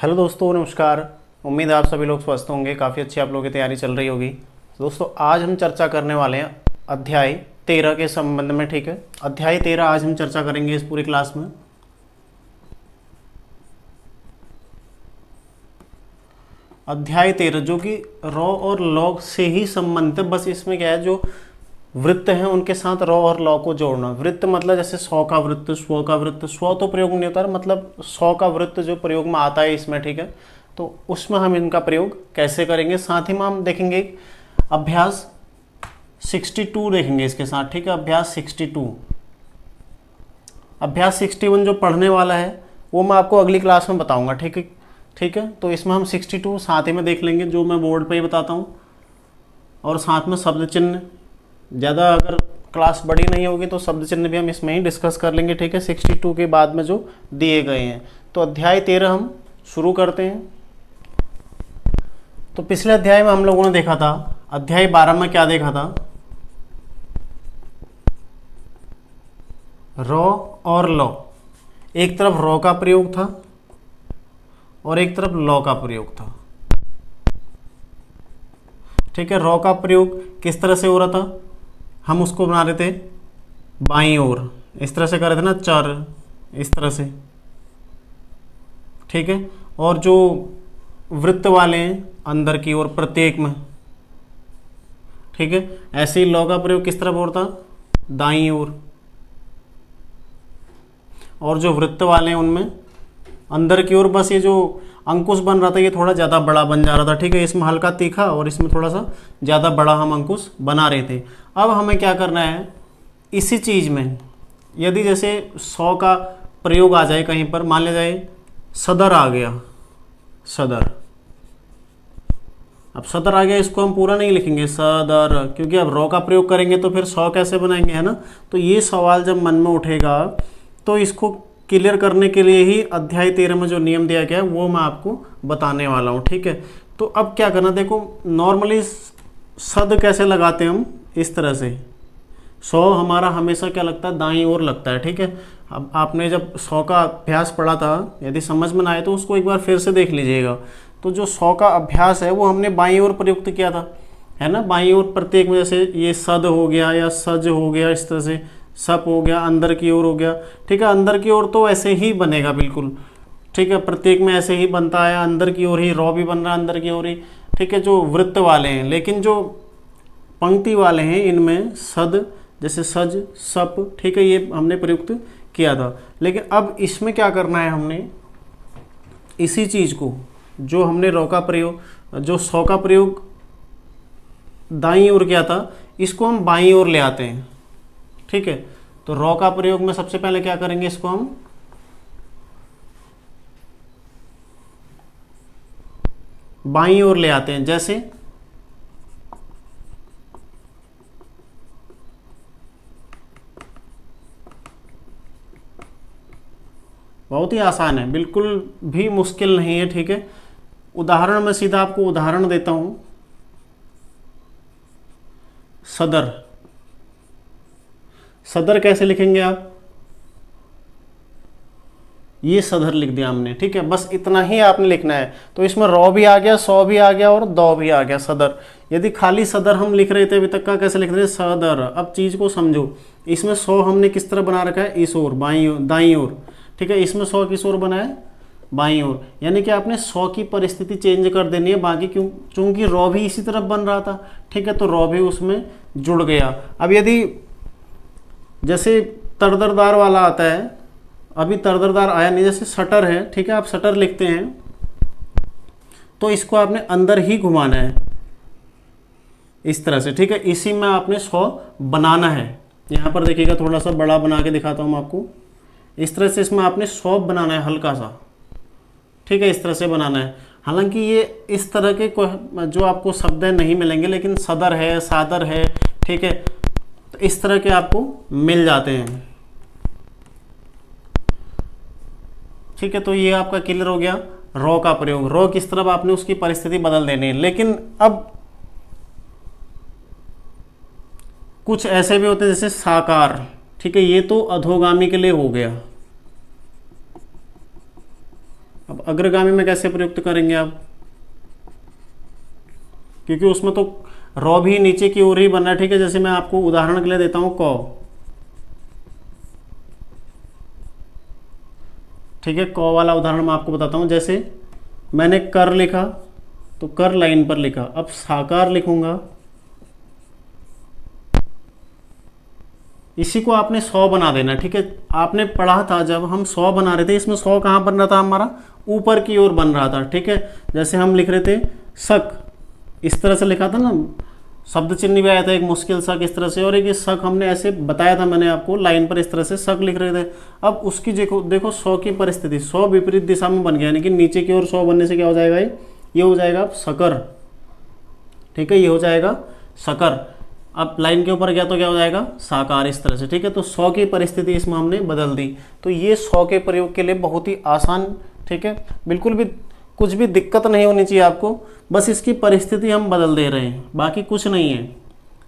Hello दोस्तों, नमस्कार। उम्मीद है आप सभी लोग स्वस्थ होंगे। काफ़ी अच्छी आप लोगों की तैयारी चल रही होगी। दोस्तों, आज हम चर्चा करने वाले हैं अध्याय 13 के संबंध में। ठीक है, अध्याय 13 आज हम चर्चा करेंगे इस पूरी क्लास में। अध्याय 13 जो कि रॉ और लॉग से ही संबंधित है। बस इसमें क्या है, जो वृत्त हैं उनके साथ रॉ और लॉ को जोड़ना। वृत्त मतलब जैसे 100 का वृत्त, 100 का वृत्त, 100 तो प्रयोग नहीं होता है, मतलब 100 का वृत्त जो प्रयोग में आता है इसमें। ठीक है, तो उसमें हम इनका प्रयोग कैसे करेंगे। साथ ही में हम देखेंगे अभ्यास 62 देखेंगे इसके साथ। ठीक है, अभ्यास 62। अभ्यास 61 जो पढ़ने वाला है वो मैं आपको अगली क्लास में बताऊंगा। ठीक है, ठीक है। तो इसमें हम 62 साथ ही में देख लेंगे, जो मैं बोर्ड पे ही बताता हूँ। और साथ में शब्द चिन्ह, ज़्यादा अगर क्लास बड़ी नहीं होगी तो शब्द चिन्ह भी हम इसमें ही डिस्कस कर लेंगे। ठीक है, 62 के बाद में जो दिए गए हैं। तो अध्याय 13 हम शुरू करते हैं। तो पिछले अध्याय में हम लोगों ने देखा था, अध्याय 12 में क्या देखा था, रॉ और लॉ। एक तरफ रॉ का प्रयोग था और एक तरफ लॉ का प्रयोग था। ठीक है, रॉ का प्रयोग किस तरह से हो रहा था, हम उसको बना रहे थे बाईं ओर, इस तरह से कर रहे थे ना, चर इस तरह से। ठीक है, और जो वृत्त वाले हैं अंदर की ओर प्रत्येक में। ठीक है, ऐसे ही लॉ का प्रयोग किस तरफ हो रहा था, दाईं ओर। और जो वृत्त वाले हैं उनमें अंदर की ओर। बस ये जो अंकुश बन रहा था ये थोड़ा ज़्यादा बड़ा बन जा रहा था। ठीक है, इसमें हल्का तीखा और इसमें थोड़ा सा ज़्यादा बड़ा हम अंकुश बना रहे थे। अब हमें क्या करना है, इसी चीज़ में यदि जैसे 100 का प्रयोग आ जाए कहीं पर, मान लिया जाए सदर आ गया, सदर। अब सदर आ गया, इसको हम पूरा नहीं लिखेंगे सदर, क्योंकि अब रॉ का प्रयोग करेंगे तो फिर 100 कैसे बनाएंगे, है ना। तो ये सवाल जब मन में उठेगा तो इसको क्लियर करने के लिए ही अध्याय 13 में जो नियम दिया गया है वो मैं आपको बताने वाला हूँ। ठीक है, तो अब क्या करना, देखो नॉर्मली सद कैसे लगाते हैं हम, इस तरह से। 100 हमारा हमेशा क्या लगता है, दाईं ओर लगता है। ठीक है, अब आपने जब 100 का अभ्यास पढ़ा था, यदि समझ में ना आए तो उसको एक बार फिर से देख लीजिएगा। तो जो 100 का अभ्यास है वो हमने बाईं ओर प्रयुक्त किया था, है ना। बाईं ओर प्रत्येक में जैसे ये सद हो गया या सज हो गया, इस तरह से सप हो गया, अंदर की ओर हो गया। ठीक है, अंदर की ओर तो ऐसे ही बनेगा बिल्कुल। ठीक है, प्रत्येक में ऐसे ही बनता है, अंदर की ओर ही रॉ भी बन रहा है, अंदर की ओर ही। ठीक है, जो वृत्त वाले हैं, लेकिन जो पंक्ति वाले हैं इनमें सद जैसे सज सप, ठीक है, ये हमने प्रयुक्त किया था। लेकिन अब इसमें क्या करना है, हमने इसी चीज़ को, जो हमने रॉ का प्रयोग, जो 100 का प्रयोग दाईं ओर किया था, इसको हम बाईं ओर ले आते हैं। ठीक है, तो रॉ का प्रयोग में सबसे पहले क्या करेंगे, इसको हम बाईं ओर ले आते हैं। जैसे बहुत ही आसान है, बिल्कुल भी मुश्किल नहीं है। ठीक है, उदाहरण में सीधा आपको उदाहरण देता हूं। सदर, सदर कैसे लिखेंगे आप, ये सदर लिख दिया हमने। ठीक है, बस इतना ही आपने लिखना है। तो इसमें रॉ भी आ गया, 100 भी आ गया और दौ भी आ गया, सदर। यदि खाली सदर हम लिख रहे थे अभी तक का, कैसे लिख रहे थे, सदर। अब चीज को समझो, इसमें 100 हमने किस तरह बना रखा है, इस ओर, बाईं ओर, दाईं ओर। ठीक है, इसमें 100 किस ओर बना है, बाईं ओर। यानी कि आपने 100 की परिस्थिति चेंज कर देनी है। बाकी क्यों, चूंकि रॉ भी इसी तरफ बन रहा था। ठीक है, तो रॉ भी उसमें जुड़ गया। अब यदि जैसे तरदरदार वाला आता है, अभी तरदरदार आया नहीं, जैसे शटर है। ठीक है, आप शटर लिखते हैं तो इसको आपने अंदर ही घुमाना है इस तरह से। ठीक है, इसी में आपने 100 बनाना है। यहां पर देखिएगा, थोड़ा सा बड़ा बना के दिखाता हूं मैं आपको। इस तरह से इसमें आपने 100 बनाना है, हल्का सा। ठीक है, इस तरह से बनाना है। हालांकि ये इस तरह के जो आपको शब्द नहीं मिलेंगे, लेकिन सदर है, सादर है, ठीक है, तो इस तरह के आपको मिल जाते हैं। ठीक है, तो ये आपका क्लियर हो गया रॉ का प्रयोग। रॉ किस तरफ आपने उसकी परिस्थिति बदल देनी है। लेकिन अब कुछ ऐसे भी होते हैं जैसे साकार। ठीक है, ये तो अधोगामी के लिए हो गया। अब अग्रगामी में कैसे प्रयुक्त करेंगे आप, क्योंकि उसमें तो रॉ भी नीचे की ओर ही बन रहा है, ठीक है। जैसे मैं आपको उदाहरण के लिए देता हूं क, ठीक है, क वाला उदाहरण मैं आपको बताता हूं। जैसे मैंने कर लिखा तो कर लाइन पर लिखा, अब साकार लिखूंगा, इसी को आपने 100 बना देना, ठीक है। आपने पढ़ा था जब हम 100 बना रहे थे, इसमें 100 कहाँ बन रहा था हमारा, ऊपर की ओर बन रहा था, ठीक है। जैसे हम लिख रहे थे शक, इस तरह से लिखा था ना, शब्द चिन्ह भी आया था एक मुश्किल शक इस तरह से, और एक ये शक हमने ऐसे बताया था मैंने आपको लाइन पर, इस तरह से शक लिख रहे थे। अब उसकी देखो देखो 100 की परिस्थिति, 100 विपरीत दिशा में बन गया, यानी कि नीचे की ओर 100 बनने से क्या हो जाएगा, ये हो जाएगा शकर, ठीक है, ये हो जाएगा शकर। अब लाइन के ऊपर गया तो क्या हो जाएगा, साकार, इस तरह से, ठीक है। तो 100 की परिस्थिति इसमें हमने बदल दी। तो ये 100 के प्रयोग के लिए बहुत ही आसान, ठीक है, बिल्कुल भी कुछ भी दिक्कत नहीं होनी चाहिए आपको, बस इसकी परिस्थिति हम बदल दे रहे हैं, बाकी कुछ नहीं है,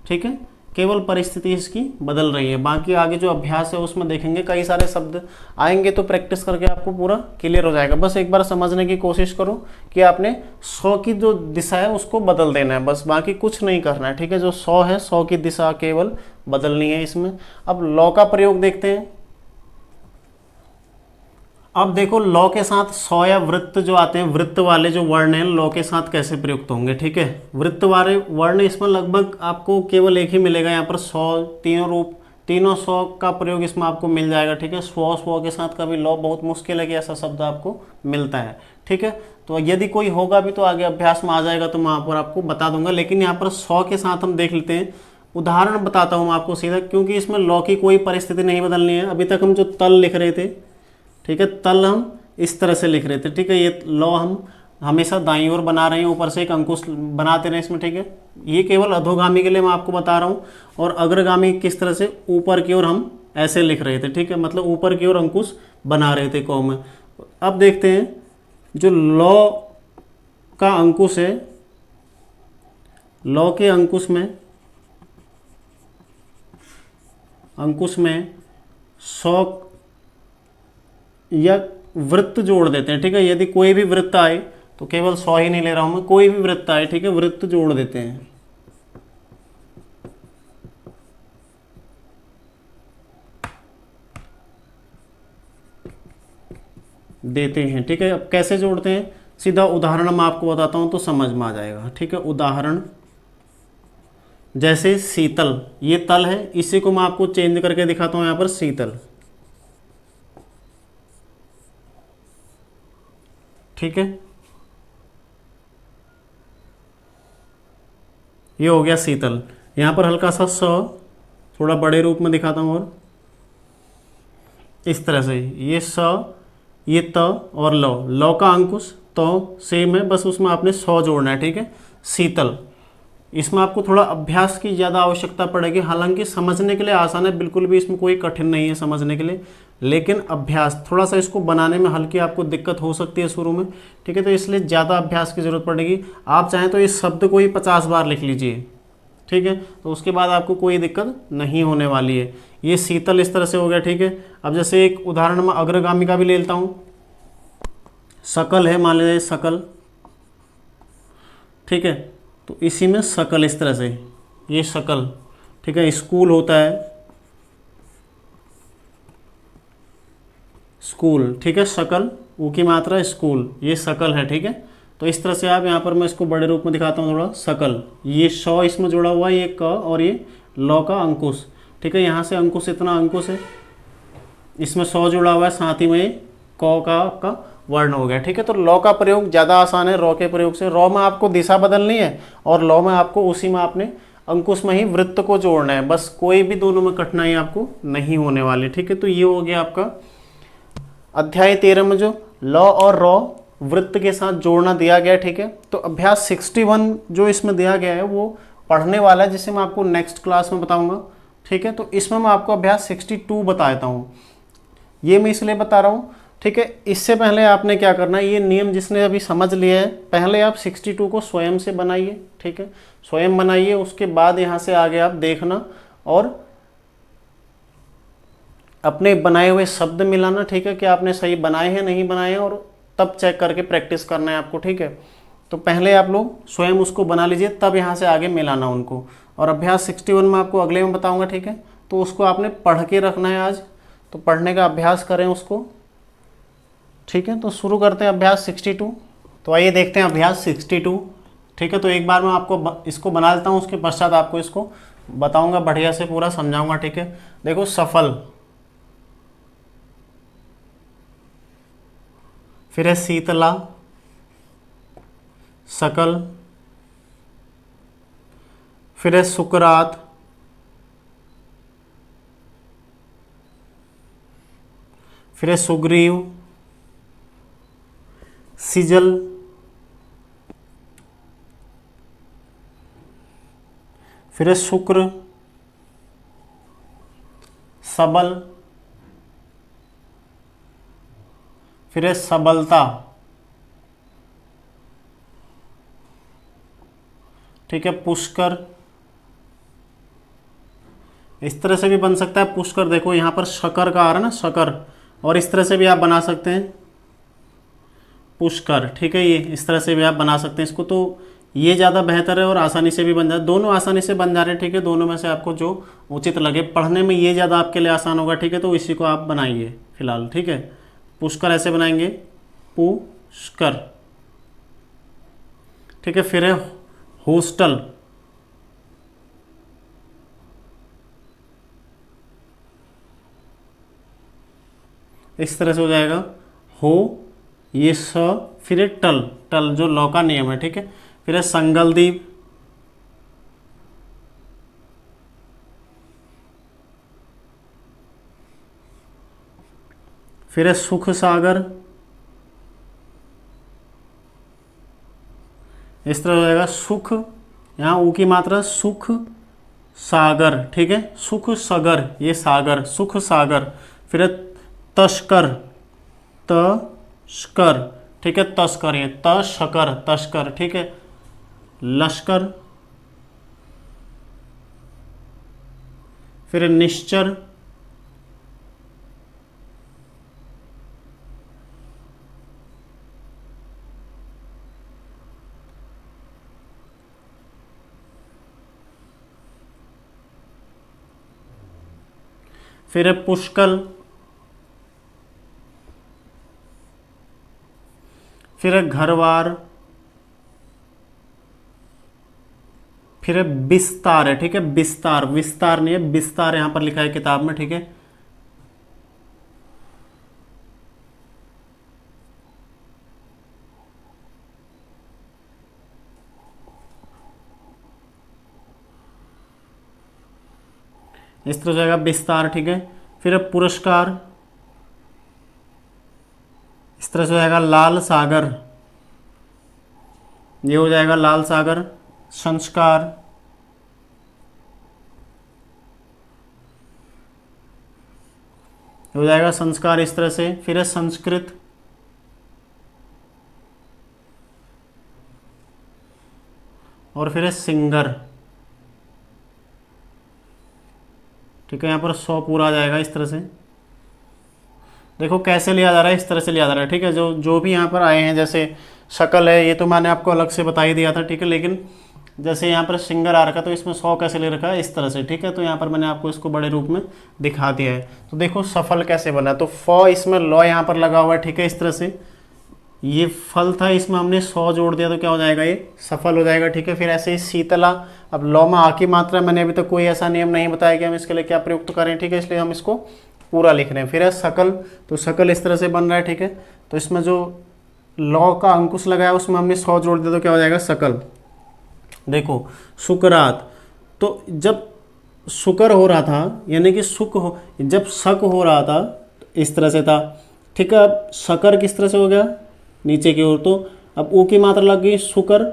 ठीक है। केवल परिस्थिति इसकी बदल रही है, बाकी आगे जो अभ्यास है उसमें देखेंगे कई सारे शब्द आएंगे, तो प्रैक्टिस करके आपको पूरा क्लियर हो जाएगा। बस एक बार समझने की कोशिश करो कि आपने 100 की जो दिशा है उसको बदल देना है, बस बाकी कुछ नहीं करना है, ठीक है। जो 100 है 100 की दिशा केवल बदलनी है इसमें। अब लॉ का प्रयोग देखते हैं। अब देखो लॉ के साथ 100 या वृत्त जो आते हैं, वृत्त वाले जो वर्ण हैं लॉ के साथ कैसे प्रयुक्त होंगे, ठीक है। वृत्त वाले वर्ण इसमें लगभग आपको केवल एक ही मिलेगा, यहाँ पर 100, तीनों रूप, तीनों 100 का प्रयोग इसमें आपको मिल जाएगा, ठीक है। 100 के साथ कभी लॉ बहुत मुश्किल है कि ऐसा शब्द आपको मिलता है, ठीक है। तो यदि कोई होगा भी तो आगे अभ्यास में आ जाएगा, तो मैं वहाँ पर आपको बता दूंगा। लेकिन यहाँ पर 100 के साथ हम देख लेते हैं, उदाहरण बताता हूँ मैं आपको सीधा, क्योंकि इसमें लॉ की कोई परिस्थिति नहीं बदलनी है। अभी तक हम जो तल लिख रहे थे, ठीक है, तल हम इस तरह से लिख रहे थे, ठीक है। ये लॉ हम हमेशा दाईं ओर बना रहे हैं, ऊपर से एक अंकुश बनाते रहे इसमें, ठीक है। ये केवल अधोगामी के लिए मैं आपको बता रहा हूँ, और अग्रगामी किस तरह से ऊपर की ओर हम ऐसे लिख रहे थे, ठीक है, मतलब ऊपर की ओर अंकुश बना रहे थे कौ में। अब देखते हैं जो लॉ का अंकुश है, लॉ के अंकुश में 100 या वृत्त जोड़ देते हैं, ठीक है। यदि कोई भी वृत्त आए तो केवल 100 ही नहीं ले रहा हूं मैं, कोई भी वृत्त आए, ठीक है, वृत्त जोड़ देते हैं। ठीक है। अब कैसे जोड़ते हैं, सीधा उदाहरण मैं आपको बताता हूं तो समझ में आ जाएगा, ठीक है। उदाहरण जैसे शीतल, ये तल है, इसी को मैं आपको चेंज करके दिखाता हूं, यहां पर शीतल, ठीक है। ये हो गया शीतल। यहां पर हल्का सा 100 थोड़ा बड़े रूप में दिखाता हूं, और इस तरह से ये 100, ये त और लौ का अंकुश तो सेम है, बस उसमें आपने 100 जोड़ना है, ठीक है। शीतल, इसमें आपको थोड़ा अभ्यास की ज़्यादा आवश्यकता पड़ेगी, हालांकि समझने के लिए आसान है, बिल्कुल भी इसमें कोई कठिन नहीं है समझने के लिए, लेकिन अभ्यास थोड़ा सा इसको बनाने में हल्की आपको दिक्कत हो सकती है शुरू में, ठीक है। तो इसलिए ज़्यादा अभ्यास की ज़रूरत पड़ेगी। आप चाहें तो इस शब्द को ही 50 बार लिख लीजिए, ठीक है, तो उसके बाद आपको कोई दिक्कत नहीं होने वाली है। ये शीतल इस तरह से हो गया, ठीक है। अब जैसे एक उदाहरण में अग्रगामी का भी ले लेता हूँ, सकल है, मान लीजिए सकल, ठीक है। तो इसी में सकल इस तरह से, ये शकल, ठीक है। स्कूल होता है, स्कूल, ठीक है, शकल, ऊ की मात्रा स्कूल, ये सकल है, ठीक है। तो इस तरह से आप यहाँ पर मैं इसको बड़े रूप में दिखाता हूँ थोड़ा, सकल, ये 100 इसमें जुड़ा हुआ है, ये क और ये लौ का अंकुश, ठीक है। यहाँ से अंकुश, इतना अंकुश है, इसमें 100 जुड़ा हुआ है, साथ ही में क का आपका वर्ण हो गया, ठीक है। तो लॉ का प्रयोग ज़्यादा आसान है रॉ के प्रयोग से। रॉ में आपको दिशा बदलनी है, और लॉ में आपको उसी में आपने अंकुश में ही वृत्त को जोड़ना है, बस कोई भी दोनों में कठिनाई आपको नहीं होने वाली, ठीक है। तो ये हो गया आपका अध्याय 13 में जो लॉ और रॉ वृत्त के साथ जोड़ना दिया गया, ठीक है। तो अभ्यास 61 जो इसमें दिया गया है वो पढ़ने वाला है, जिसे मैं आपको नेक्स्ट क्लास में बताऊंगा, ठीक है। तो इसमें मैं आपको अभ्यास 62 बताता हूँ, ये मैं इसलिए बता रहा हूँ, ठीक है। इससे पहले आपने क्या करना है, ये नियम जिसने अभी समझ लिया है, पहले आप 62 को स्वयं से बनाइए, ठीक है, स्वयं बनाइए, उसके बाद यहाँ से आगे आप देखना और अपने बनाए हुए शब्द मिलाना, ठीक है, कि आपने सही बनाए हैं नहीं बनाए हैं, और तब चेक करके प्रैक्टिस करना है आपको, ठीक है। तो पहले आप लोग स्वयं उसको बना लीजिए, तब यहाँ से आगे मिलाना उनको। और अभ्यास 61 में आपको अगले में बताऊंगा, ठीक है। तो उसको आपने पढ़ के रखना है आज, तो पढ़ने का अभ्यास करें उसको, ठीक है। तो शुरू करते हैं अभ्यास 62। तो आइए देखते हैं अभ्यास 62, ठीक है। तो एक बार मैं आपको इसको बना लेता हूँ, उसके पश्चात आपको इसको बताऊंगा, बढ़िया से पूरा समझाऊंगा, ठीक है। देखो सफल, फिर है शीतला, सकल, फिर है सुकरात, फिर है सुग्रीव, सिजल, फिर है शुक्र, सबल, फिर है सबलता, ठीक है। पुष्कर, इस तरह से भी बन सकता है पुष्कर, देखो यहाँ पर शकर का आ रहा है ना, शकर, और इस तरह से भी आप बना सकते हैं पुष्कर, ठीक है। ये इस तरह से भी आप बना सकते हैं इसको, तो ये ज़्यादा बेहतर है और आसानी से भी बन जाए, दोनों आसानी से बन जा रहे हैं, ठीक है। दोनों में से आपको जो उचित लगे, पढ़ने में ये ज़्यादा आपके लिए आसान होगा, ठीक है। तो इसी को आप बनाइए फिलहाल, ठीक है। पुष्कर ऐसे बनाएंगे, पुष्कर, ठीक है। फिर है हॉस्टल, इस तरह से हो जाएगा हो, ये स, फिर है टल, टल जो लौ का नियम है, ठीक है। फिर है संगलदीप, फिर है सुख सागर, इस तरह हो जाएगा सुख, यहाँ ऊ की मात्रा सुख सागर, ठीक है। सुख सागर, ये सागर, सुख सागर। फिर है तस्कर, तस्कर, ठीक है। तस्कर, ये तस्कर, तस्कर, ठीक है। लश्कर, फिर निश्चर, फिर है पुष्कल, फिर है घरवार, फिर है बिस्तार है, ठीक है। बिस्तार, विस्तार नहीं है, बिस्तार यहां पर लिखा है किताब में, ठीक है। इस तरह हो जाएगा विस्तार, ठीक है। फिर है पुरस्कार, इस तरह से हो जाएगा लाल सागर, ये हो जाएगा लाल सागर। संस्कार, हो जाएगा संस्कार, इस तरह से। फिर है संस्कृत, और फिर है सिंगर, ठीक है। यहाँ पर 100 पूरा आ जाएगा, इस तरह से। देखो कैसे लिया जा रहा है, इस तरह से लिया जा रहा है, ठीक है। जो जो भी यहाँ पर आए हैं, जैसे शकल है, ये तो मैंने आपको अलग से बता ही दिया था, ठीक है। लेकिन जैसे यहाँ पर सिंगर आ रखा, तो इसमें 100 कैसे ले रखा है, इस तरह से, ठीक है। तो यहाँ पर मैंने आपको इसको बड़े रूप में दिखा दिया है। तो देखो सफल कैसे बना, तो फ इसमें लॉ यहाँ पर लगा हुआ है, ठीक है। इस तरह से ये फल था, इसमें हमने 100 जोड़ दिया, तो क्या हो जाएगा, ये सफल हो जाएगा, ठीक है। फिर ऐसे ही शीतला, अब लौ में आ की मात्रा, मैंने अभी तक कोई ऐसा नियम नहीं बताया कि हम इसके लिए क्या प्रयुक्त करें, ठीक है। इसलिए हम इसको पूरा लिख रहे हैं। फिर है सकल, तो सकल इस तरह से बन रहा है, ठीक है। तो इसमें जो लौ का अंकुश लगाया उसमें हमने 100 जोड़ दिया, तो क्या हो जाएगा, सकल। देखो सुकरात, तो जब शुकर हो रहा था, यानी कि सुख हो, जब शक हो रहा था, तो इस तरह से था, ठीक है। अब शकर किस तरह से हो गया, नीचे की ओर, तो अब ऊ की मात्रा लग गई शुकर,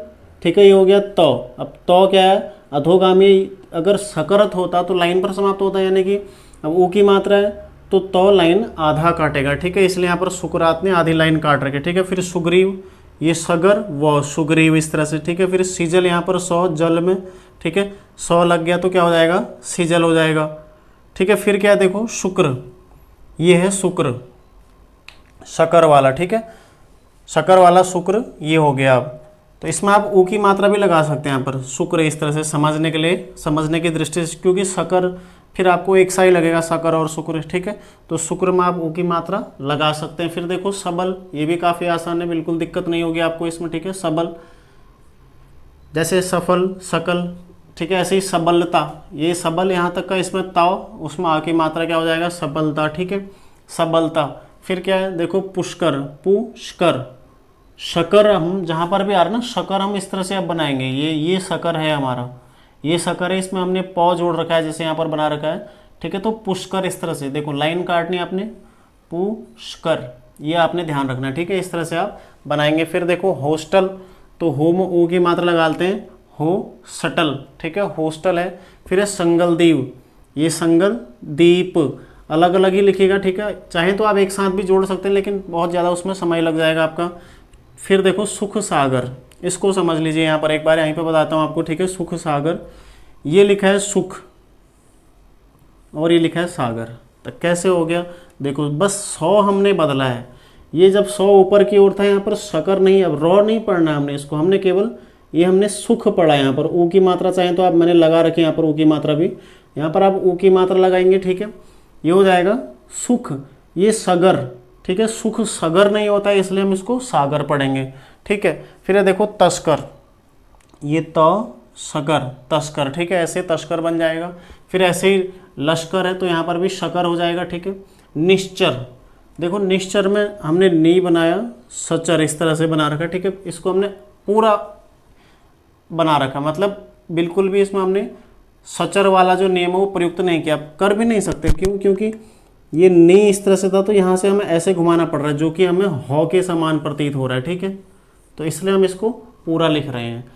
ठीक है। ये हो गया तो, अब तो क्या है, अधोगामी, अगर सकरत होता तो लाइन पर समाप्त होता है, यानी कि अब ऊ की मात्रा है तो लाइन आधा काटेगा, ठीक है। इसलिए यहाँ पर शुक्रात ने आधी लाइन काट रखी, ठीक है। फिर सुग्रीव, ये सगर व सुग्रीव, इस तरह से, ठीक है। फिर सीजल, यहाँ पर 100 जल में, ठीक है। 100 लग गया तो क्या हो जाएगा, सीजल हो जाएगा, ठीक है। फिर क्या है, देखो शुक्र, ये है शुक्र, शकर वाला, ठीक है। शकर वाला शुक्र ये हो गया। अब तो इसमें आप ऊ की मात्रा भी लगा सकते हैं यहाँ पर, शुक्र इस तरह से समझने के लिए, समझने की दृष्टि से, क्योंकि शकर फिर आपको एक सा ही लगेगा, शकर और शुक्र, ठीक है। तो शुक्र में आप ऊ की मात्रा लगा सकते हैं। फिर देखो सबल, ये भी काफ़ी आसान है, बिल्कुल दिक्कत नहीं होगी आपको इसमें, ठीक है। सबल जैसे सफल, सकल, ठीक है, ऐसे ही सबलता, ये सबल यहाँ तक का इसमें ताव, उसमें आ की मात्रा क्या हो जाएगा, सबलता, ठीक है, सबलता। फिर क्या है देखो पुष्कर, पुष्कर, शकर, हम जहाँ पर भी आ रहा है ना शकर, हम इस तरह से अब बनाएंगे, ये शकर है हमारा, ये शकर है, इसमें हमने पौ जोड़ रखा है जैसे यहाँ पर बना रखा है, ठीक है। तो पुष्कर इस तरह से देखो लाइन काटनी है आपने, पुष्कर, ये आपने ध्यान रखना है, ठीक है। इस तरह से आप बनाएंगे। फिर देखो हॉस्टल, तो हो में ओ की मात्रा लगाते हैं, हो सटल, ठीक है, हॉस्टल है। फिर है संगलदीप, ये संगलदीप, अलग अलग ही लिखिएगा, ठीक है। चाहे तो आप एक साथ भी जोड़ सकते हैं, लेकिन बहुत ज़्यादा उसमें समय लग जाएगा आपका। फिर देखो सुख सागर, इसको समझ लीजिए, यहाँ पर एक बार यहीं पे बताता हूँ आपको, ठीक है। सुख सागर, ये लिखा है सुख और ये लिखा है सागर, तो कैसे हो गया देखो, बस 100 हमने बदला है, ये जब 100 ऊपर की ओर था, यहाँ पर शकर नहीं, अब रॉ नहीं पढ़ना हमने इसको, हमने केवल ये हमने सुख पढ़ा। यहाँ पर ऊ की मात्रा चाहे तो आप मैंने लगा रखी, यहाँ पर ऊ की मात्रा भी, यहाँ पर आप ऊ की मात्रा लगाएंगे, ठीक है। ये हो जाएगा सुख, ये सगर, ठीक है, सुख सगर नहीं होता है, इसलिए हम इसको सागर पढ़ेंगे, ठीक है। फिर देखो तस्कर, ये त सकर, तस्कर, ठीक है, ऐसे तस्कर बन जाएगा। फिर ऐसे ही लश्कर है, तो यहाँ पर भी शकर हो जाएगा, ठीक है। निश्चर, देखो निश्चर में हमने नी बनाया, सचर इस तरह से बना रखा, ठीक है। इसको हमने पूरा बना रखा, मतलब बिल्कुल भी इसमें हमने सचर वाला जो नियम है वो प्रयुक्त नहीं किया, कर भी नहीं सकते, क्यों, क्योंकि ये नी इस तरह से था, तो यहाँ से हमें ऐसे घुमाना पड़ रहा है, जो कि हमें हौ के समान प्रतीत हो रहा है, ठीक है। तो इसलिए हम इसको पूरा लिख रहे हैं।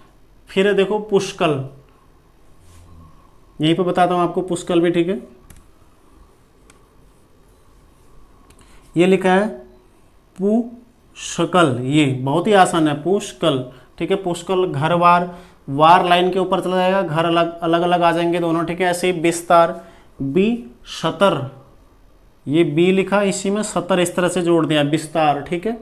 फिर देखो पुष्कल, यहीं पे बताता हूँ आपको, पुष्कल भी, ठीक है, ये लिखा है पुष्कल, ये बहुत ही आसान है, पुष्कल, ठीक है। पुष्कल, घर वार, वार लाइन के ऊपर चला जाएगा, घर अलग अलग अलग आ जाएंगे दोनों, ठीक है। ऐसे ही विस्तार, बी शतर, ये बी लिखा, इसी में सतर इस तरह से जोड़ दिया, विस्तार, ठीक है।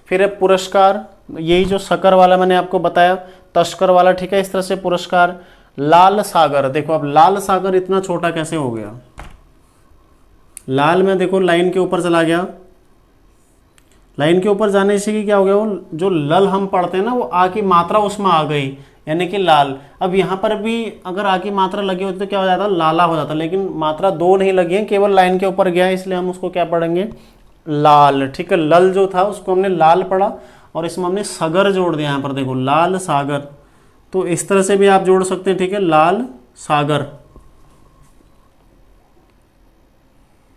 फिर है पुरस्कार, यही जो शकर वाला मैंने आपको बताया, तस्कर वाला, ठीक है, इस तरह से पुरस्कार। लाल सागर, देखो अब लाल सागर इतना छोटा कैसे हो गया, लाल में देखो लाइन के ऊपर चला गया, लाइन के ऊपर जाने से कि क्या हो गया, वो जो लल हम पढ़ते हैं ना, वो आ की मात्रा उसमें आ गई, यानी कि लाल। अब यहाँ पर भी अगर आ की मात्रा लगी होती तो क्या हो जाता, लाला हो जाता, लेकिन मात्रा 2 नहीं लगी है, केवल लाइन के ऊपर गया, इसलिए हम उसको क्या पढ़ेंगे, लाल, ठीक है। लल जो था उसको हमने लाल पढ़ा, और इसमें हमने सगर जोड़ दिया, यहाँ पर देखो लाल सागर, तो इस तरह से भी आप जोड़ सकते हैं, ठीक है, लाल सागर,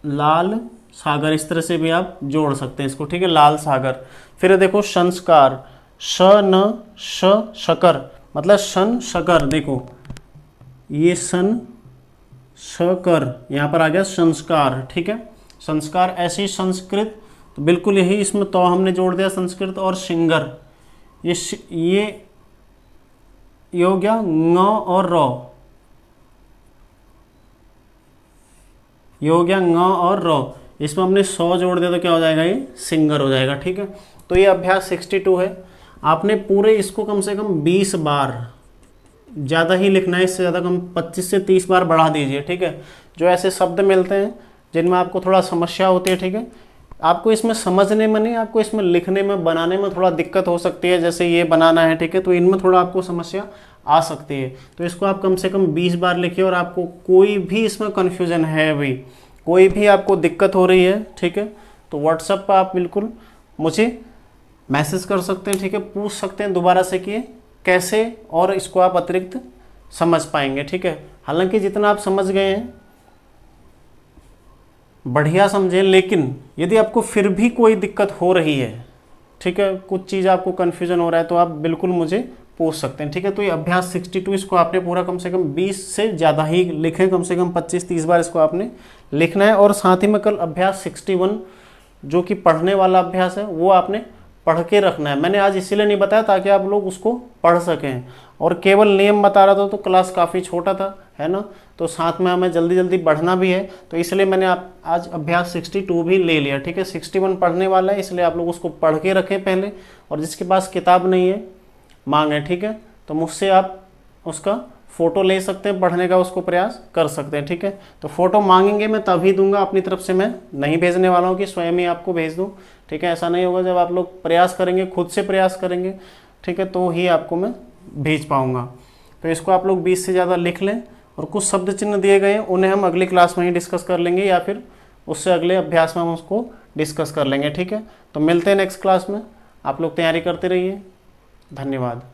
लाल सागर, इस तरह से भी आप जोड़ सकते हैं इसको, ठीक है, लाल सागर। फिर देखो संस्कार, श न श शकर, मतलब शन शकर, देखो ये सन शकर, यहाँ पर आ गया संस्कार, ठीक है, संस्कार। ऐसे ही संस्कृत, तो बिल्कुल यही, इसमें तो हमने जोड़ दिया संस्कृत। और सिंगर, ये हो गया ng और रॉ, ये हो गया ng और रॉ, इसमें हमने 100 जोड़ दिया तो क्या हो जाएगा, ये सिंगर हो जाएगा, ठीक है। तो ये अभ्यास 62 है। आपने पूरे इसको कम से कम 20 बार, ज़्यादा ही लिखना है, इससे ज़्यादा कम 25 से 30 बार बढ़ा दीजिए, ठीक है। जो ऐसे शब्द मिलते हैं जिनमें आपको थोड़ा समस्या होती है, ठीक है, आपको इसमें समझने में नहीं, आपको इसमें लिखने में, बनाने में थोड़ा दिक्कत हो सकती है, जैसे ये बनाना है, ठीक है, तो इनमें थोड़ा आपको समस्या आ सकती है। तो इसको आप कम से कम 20 बार लिखिए, और आपको कोई भी इसमें कन्फ्यूज़न है अभी, कोई भी आपको दिक्कत हो रही है, ठीक है, तो व्हाट्सएप पर आप बिल्कुल मुझे मैसेज कर सकते हैं, ठीक है, पूछ सकते हैं दोबारा से कि कैसे और इसको आप अतिरिक्त समझ पाएंगे, ठीक है। हालांकि जितना आप समझ गए हैं बढ़िया समझें, लेकिन यदि आपको फिर भी कोई दिक्कत हो रही है, ठीक है, कुछ चीज़ आपको कन्फ्यूजन हो रहा है, तो आप बिल्कुल मुझे पूछ सकते हैं, ठीक है। तो ये अभ्यास 62 इसको आपने पूरा कम से कम 20 से ज़्यादा ही लिखें, कम से कम 25-30 बार इसको आपने लिखना है। और साथ ही में कल अभ्यास 61 जो कि पढ़ने वाला अभ्यास है, वो आपने पढ़ के रखना है। मैंने आज इसीलिए नहीं बताया ताकि आप लोग उसको पढ़ सकें, और केवल नियम बता रहा था तो क्लास काफ़ी छोटा था, है ना, तो साथ में हमें जल्दी जल्दी बढ़ना भी है, तो इसलिए मैंने आज अभ्यास 62 भी ले लिया, ठीक है। 61 पढ़ने वाला है, इसलिए आप लोग उसको पढ़ के रखें पहले, और जिसके पास किताब नहीं है मांगे, ठीक है, तो मुझसे आप उसका फ़ोटो ले सकते हैं, पढ़ने का उसको प्रयास कर सकते हैं, ठीक है। तो फ़ोटो मांगेंगे मैं तभी दूंगा, अपनी तरफ से मैं नहीं भेजने वाला हूँ कि स्वयं ही आपको भेज दूँ, ठीक है। ऐसा नहीं होगा, जब आप लोग प्रयास करेंगे, खुद से प्रयास करेंगे, ठीक है, तो ही आपको मैं भेज पाऊँगा। तो इसको आप लोग 20 से ज़्यादा लिख लें, और कुछ शब्द चिन्ह दिए गए हैं उन्हें हम अगली क्लास में ही डिस्कस कर लेंगे, या फिर उससे अगले अभ्यास में हम उसको डिस्कस कर लेंगे, ठीक है। तो मिलते हैं नेक्स्ट क्लास में, आप लोग तैयारी करते रहिए, धन्यवाद।